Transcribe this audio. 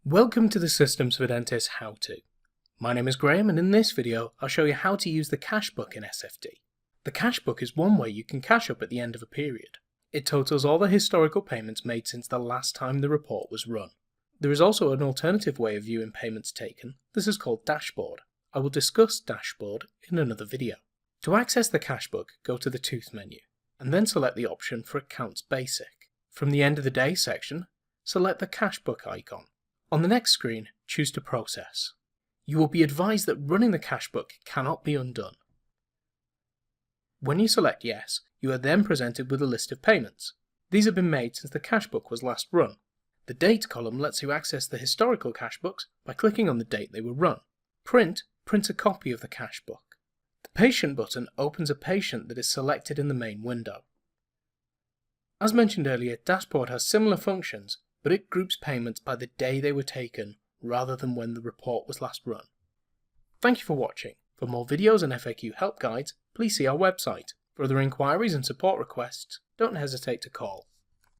Welcome to the Systems for Dentists How-To. My name is Graham, and in this video I'll show you how to use the Cashbook in SFD. The Cashbook is one way you can cash up at the end of a period. It totals all the historical payments made since the last time the report was run. There is also an alternative way of viewing payments taken. This is called Dashboard. I will discuss Dashboard in another video. To access the Cashbook, go to the Tooth menu, and then select the option for Accounts Basic. From the End of the Day section, select the Cashbook icon. On the next screen, choose to process. You will be advised that running the Cashbook cannot be undone. When you select Yes, you are then presented with a list of payments. These have been made since the Cashbook was last run. The Date column lets you access the historical Cashbooks by clicking on the date they were run. Print prints a copy of the Cashbook. The Patient button opens a patient that is selected in the main window. As mentioned earlier, Dashboard has similar functions, but it groups payments by the day they were taken rather than when the report was last run. Thank you for watching. For more videos and FAQ help guides, please see our website. For other inquiries and support requests, don't hesitate to call.